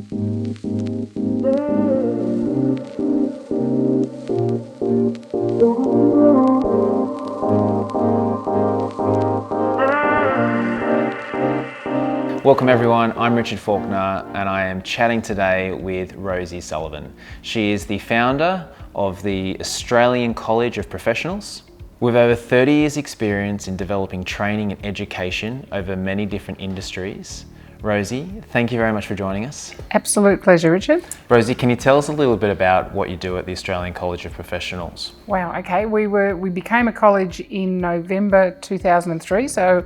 Welcome everyone, I'm Richard Faulkner and I am chatting today with Rosy Sullivan. She is the founder of the Australian College of Professionals. With over 30 years experience in developing training and education over many different industries. Rosy, thank you very much for joining us. Absolute pleasure, Richard. Rosy, can you tell us a little bit about what you do at the Australian College of Professionals? Wow, okay, we became a college in November 2003, so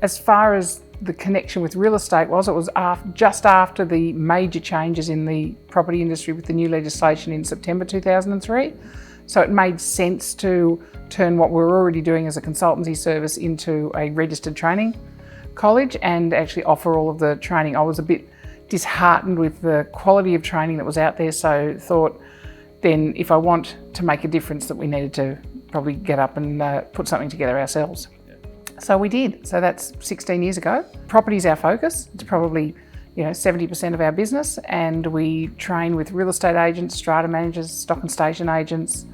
as far as the connection with real estate was, it was just after the major changes in the property industry with the new legislation in September 2003. So it made sense to turn what we're already doing as a consultancy service into a registered training college and actually offer all of the training. I was a bit disheartened with the quality of training that was out there, so thought then if I want to make a difference that we needed to probably get up and put something together ourselves. So we did. So that's 16 years ago. Property is our focus. It's probably 70% of our business, and we train with real estate agents, strata managers, stock and station agents,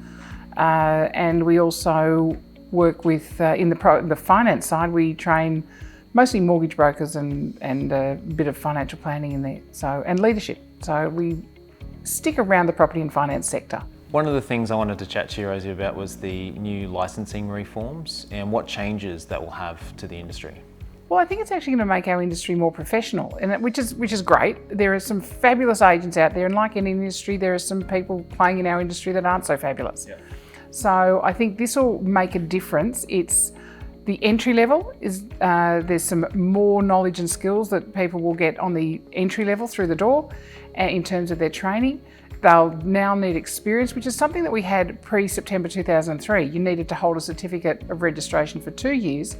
and we also work with in the finance side. We train mostly mortgage brokers and a bit of financial planning in there. So and leadership. So we stick around the property and finance sector. One of the things I wanted to chat to you, Rosy, about was the new licensing reforms and what changes that will have to the industry. Well, I think it's actually going to make our industry more professional, and which is great. There are some fabulous agents out there, and like in industry, there are some people playing in our industry that aren't so fabulous. Yeah. So I think this will make a difference. It's the entry level is there's some more knowledge and skills that people will get on the entry level through the door in terms of their training. They'll now need experience, which is something that we had pre-September 2003. You needed to hold a certificate of registration for 2 years.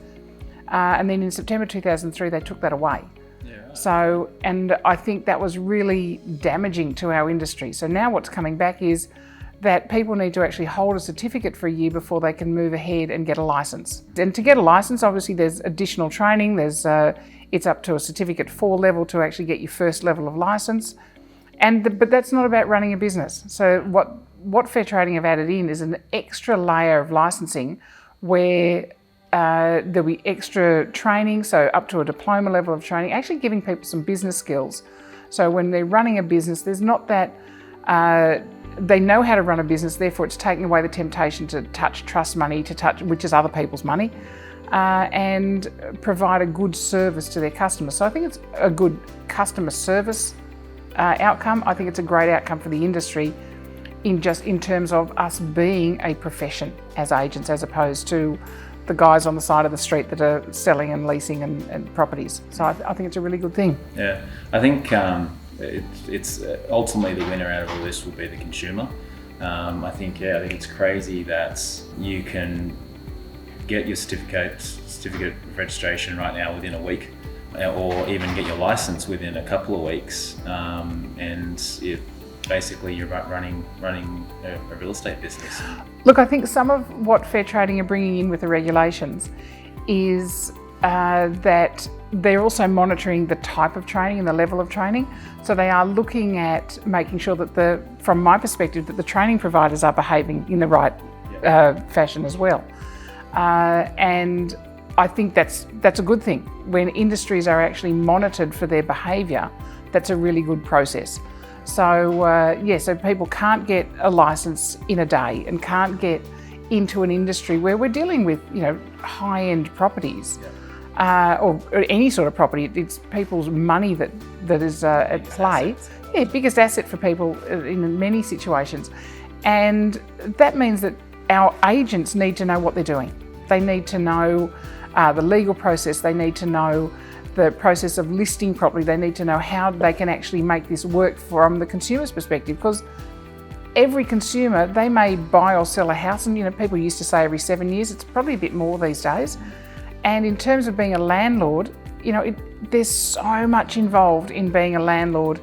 And then in September 2003, they took that away. Yeah. So, and I think that was really damaging to our industry. So now what's coming back is that people need to actually hold a certificate for a year before they can move ahead and get a license. And to get a license, obviously there's additional training. There's it's up to a certificate 4 level to actually get your first level of license. But that's not about running a business. So what Fair Trading have added in is an extra layer of licensing where there'll be extra training, so up to a diploma level of training, actually giving people some business skills. So when they're running a business, there's not that, they know how to run a business, therefore it's taking away the temptation to touch trust money, which is other people's money, and provide a good service to their customers. So I think it's a good customer service outcome. I think it's a great outcome for the industry in terms of us being a profession as agents, as opposed to the guys on the side of the street that are selling and leasing and properties. So I think it's a really good thing. Yeah, I think it's ultimately the winner out of all this will be the consumer. I think it's crazy that you can get your certificate of registration right now within a week, or even get your license within a couple of weeks, and basically you're running a real estate business. Look, I think some of what Fair Trading are bringing in with the regulations is that they're also monitoring the type of training and the level of training. So they are looking at making sure that from my perspective, that the training providers are behaving in the right fashion as well. And I think that's a good thing. When industries are actually monitored for their behaviour, that's a really good process. So so people can't get a licence in a day and can't get into an industry where we're dealing with high-end properties, or any sort of property. It's people's money that is at play. Yeah, biggest asset for people in many situations, and that means that our agents need to know what they're doing. They need to know the legal process. They need to know the process of listing property. They need to know how they can actually make this work from the consumer's perspective, because every consumer, they may buy or sell a house, and people used to say every 7 years. It's probably a bit more these days. And in terms of being a landlord, there's so much involved in being a landlord,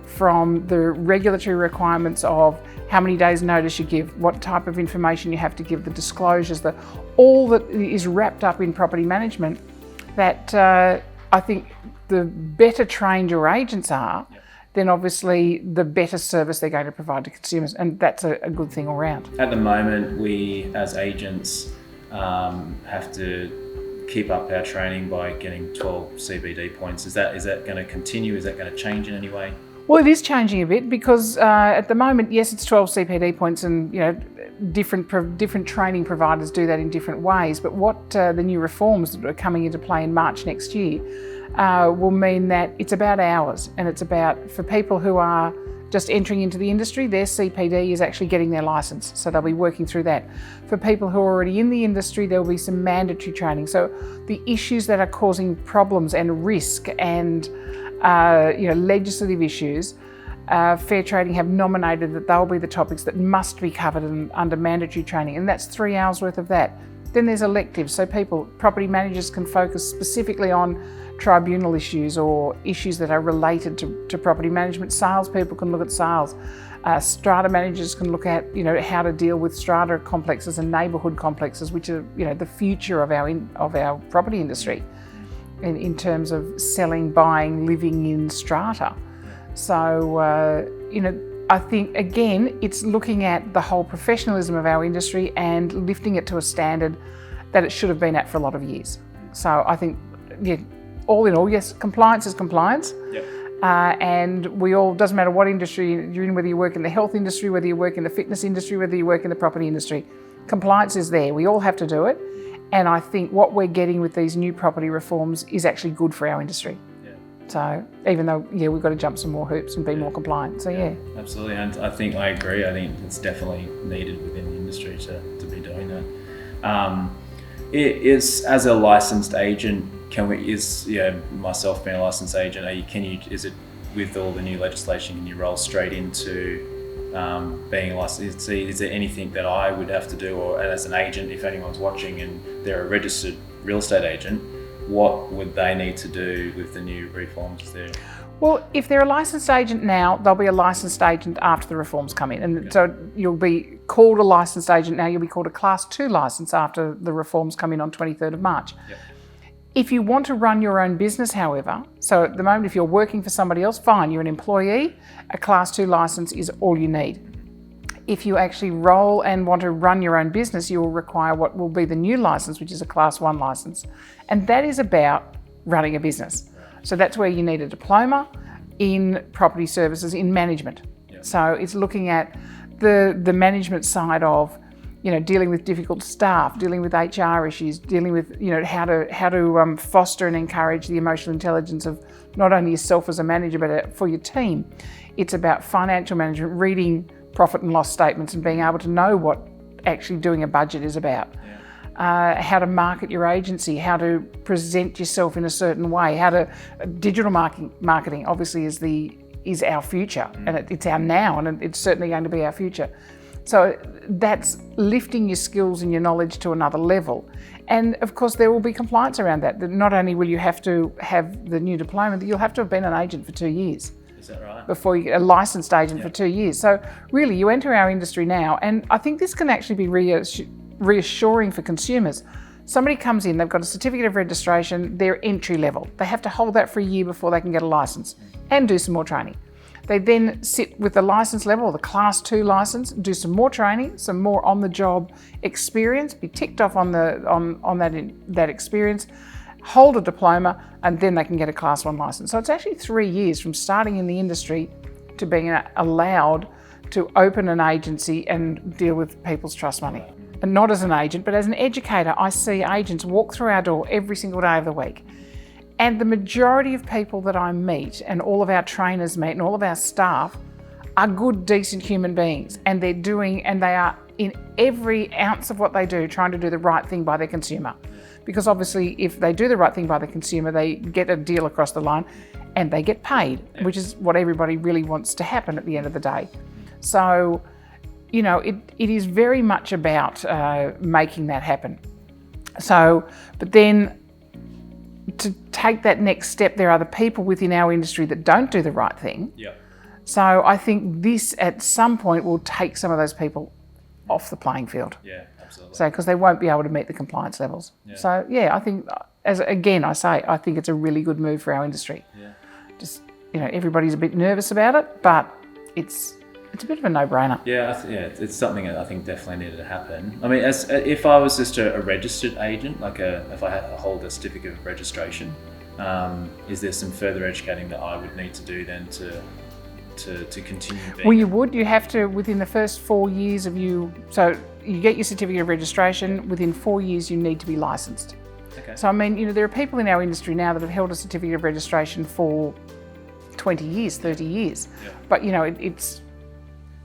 from the regulatory requirements of how many days notice you give, what type of information you have to give, the disclosures, all that is wrapped up in property management, that I think the better trained your agents are, then obviously the better service they're going to provide to consumers, and that's a good thing all round. At the moment, we as agents have to keep up our training by getting 12 CPD points. Is that going to continue? Is that going to change in any way? Well, it is changing a bit because at the moment, yes, it's 12 CPD points, and different training providers do that in different ways. But what the new reforms that are coming into play in March next year will mean that it's about hours, and it's about, for people who are just entering into the industry, their CPD is actually getting their licence, so they'll be working through that. For people who are already in the industry, there will be some mandatory training. So the issues that are causing problems and risk and legislative issues, Fair Trading have nominated that they'll be the topics that must be covered under mandatory training, and that's 3 hours worth of that. Then there's electives, so property managers can focus specifically on tribunal issues or issues that are related to property management. Salespeople can look at sales. Strata managers can look at how to deal with strata complexes and neighbourhood complexes, which are the future of our property industry in terms of selling, buying, living in strata. So I think again it's looking at the whole professionalism of our industry and lifting it to a standard that it should have been at for a lot of years. So I think all in all, yes, compliance is compliance. Yep. And doesn't matter what industry you're in, whether you work in the health industry, whether you work in the fitness industry, whether you work in the property industry, compliance is there. We all have to do it. And I think what we're getting with these new property reforms is actually good for our industry. Yeah. So even though, we've got to jump some more hoops and be more compliant. So yeah. Absolutely. And I think I agree. I think it's definitely needed within the industry to be doing that. It is, as a licensed agent, myself being a licensed agent, is it with all the new legislation, can you roll straight into being a licensed? Is there anything that I would have to do, or as an agent, if anyone's watching and they're a registered real estate agent, what would they need to do with the new reforms there? Well, if they're a licensed agent now, they'll be a licensed agent after the reforms come in. And so you'll be called a licensed agent now, you'll be called a Class 2 licence after the reforms come in on 23rd of March. Yep. If you want to run your own business, however, so at the moment if you're working for somebody else, fine, you're an employee, a Class 2 licence is all you need. If you actually roll and want to run your own business, you will require what will be the new licence, which is a Class 1 licence. And that is about running a business. So that's where you need a diploma in property services in management. Yep. So it's looking at the management side of dealing with difficult staff, dealing with HR issues, dealing with how to foster and encourage the emotional intelligence of not only yourself as a manager but for your team. It's about financial management, reading profit and loss statements and being able to know what actually doing a budget is about. How to market your agency, how to present yourself in a certain way, digital marketing obviously is our future, and it's our now, and it's certainly going to be our future. So that's lifting your skills and your knowledge to another level. And of course there will be compliance around that. Not only will you have to have the new diploma, but you'll have to have been an agent for 2 years. Is that right? Before you get a licensed agent for 2 years. So really you enter our industry now, and I think this can actually be reassuring for consumers. Somebody comes in, they've got a certificate of registration, they're entry level. They have to hold that for a year before they can get a licence and do some more training. They then sit with the licence level, or the Class 2 licence, do some more training, some more on-the-job experience, be ticked off on that experience, hold a diploma, and then they can get a Class 1 licence. So it's actually 3 years from starting in the industry to being allowed to open an agency and deal with people's trust money. And not as an agent, but as an educator, I see agents walk through our door every single day of the week. And the majority of people that I meet, and all of our trainers meet, and all of our staff are good, decent human beings. And they are in every ounce of what they do, trying to do the right thing by their consumer. Because obviously, if they do the right thing by the consumer, they get a deal across the line and they get paid, which is what everybody really wants to happen at the end of the day. So, it is very much about making that happen. So, but then to take that next step, there are the people within our industry that don't do the right thing. Yep. So I think this at some point will take some of those people off the playing field. Yeah, absolutely. So because they won't be able to meet the compliance levels. Yeah. So yeah, I think I think it's a really good move for our industry. Yeah. Just everybody's a bit nervous about it, but it's a bit of a no-brainer. Yeah, it's something that I think definitely needed to happen. I mean, if I was just a registered agent, if I had to hold a certificate of registration, is there some further educating that I would need to do then to continue being? Well, you have to, within the first 4 years of so you get your certificate of registration, within 4 years you need to be licensed. Okay. So I mean, there are people in our industry now that have held a certificate of registration for 20 years, 30 years. Yep. But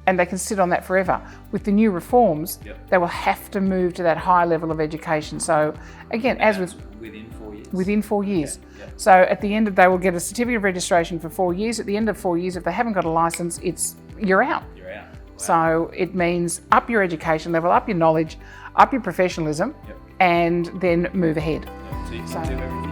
and they can sit on that forever. With the new reforms, they will have to move to that higher level of education. So again, within 4 years? Within 4 years. Okay. Yep. So at the end they will get a certificate of registration for 4 years. At the end of 4 years, if they haven't got a license, you're out. You're out. Wow. So it means up your education level, up your knowledge, up your professionalism, and then move ahead. So you can do everything.